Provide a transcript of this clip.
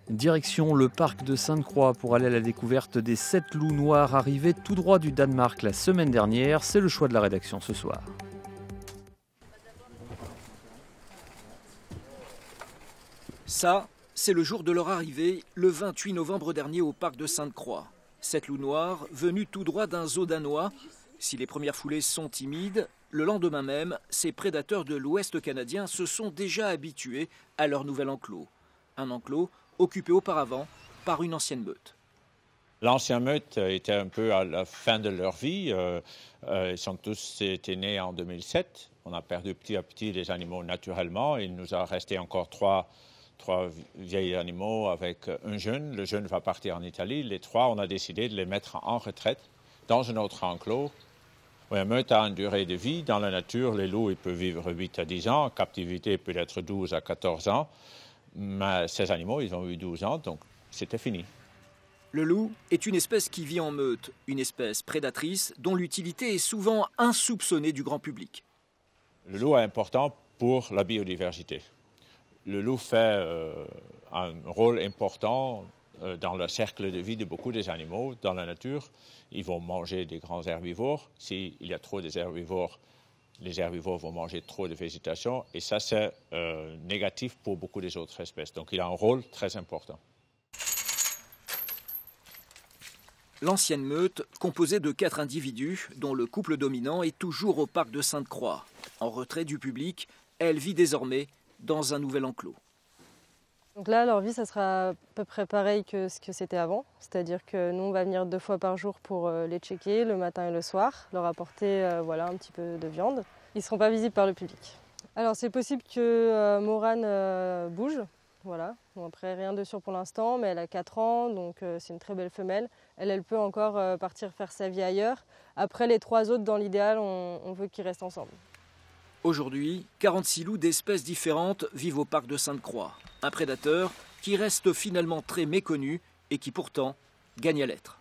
Direction le parc de Sainte-Croix pour aller à la découverte des 7 loups noirs arrivés tout droit du Danemark la semaine dernière. C'est le choix de la rédaction ce soir. Ça, c'est le jour de leur arrivée, le 28 novembre dernier au parc de Sainte-Croix. 7 loups noirs venus tout droit d'un zoo danois. Si les premières foulées sont timides, le lendemain même, ces prédateurs de l'Ouest canadien se sont déjà habitués à leur nouvel enclos. Un enclos occupé auparavant par une ancienne meute. L'ancienne meute était un peu à la fin de leur vie. Ils sont tous été nés en 2007. On a perdu petit à petit les animaux naturellement. Il nous a resté encore trois vieils animaux avec un jeune. Le jeune va partir en Italie. Les 3, on a décidé de les mettre en retraite dans un autre enclos. Oui, un meute a une durée de vie. Dans la nature, les loups ils peuvent vivre 8 à 10 ans. En captivité, peut-être 12 à 14 ans. Mais ces animaux, ils ont eu 12 ans, donc c'était fini. Le loup est une espèce qui vit en meute, une espèce prédatrice dont l'utilité est souvent insoupçonnée du grand public. Le loup est important pour la biodiversité. Le loup fait un rôle important dans le cercle de vie de beaucoup des animaux. Dans la nature, ils vont manger des grands herbivores. S'il y a trop d'herbivores, les herbivores vont manger trop de végétation. Et ça, c'est négatif pour beaucoup des autres espèces. Donc, il a un rôle très important. L'ancienne meute, composée de 4 individus, dont le couple dominant est toujours au parc de Sainte-Croix. En retrait du public, elle vit désormais dans un nouvel enclos. Donc là, leur vie, ça sera à peu près pareil que ce que c'était avant. C'est-à-dire que nous, on va venir 2 fois par jour pour les checker, le matin et le soir, leur apporter un petit peu de viande. Ils ne seront pas visibles par le public. Alors, c'est possible que Morane bouge. Voilà. Bon, après, rien de sûr pour l'instant, mais elle a 4 ans, donc c'est une très belle femelle. Elle peut encore partir faire sa vie ailleurs. Après, les 3 autres, dans l'idéal, on veut qu'ils restent ensemble. Aujourd'hui, 46 loups d'espèces différentes vivent au parc de Sainte-Croix. Un prédateur qui reste finalement très méconnu et qui pourtant gagne à l'être.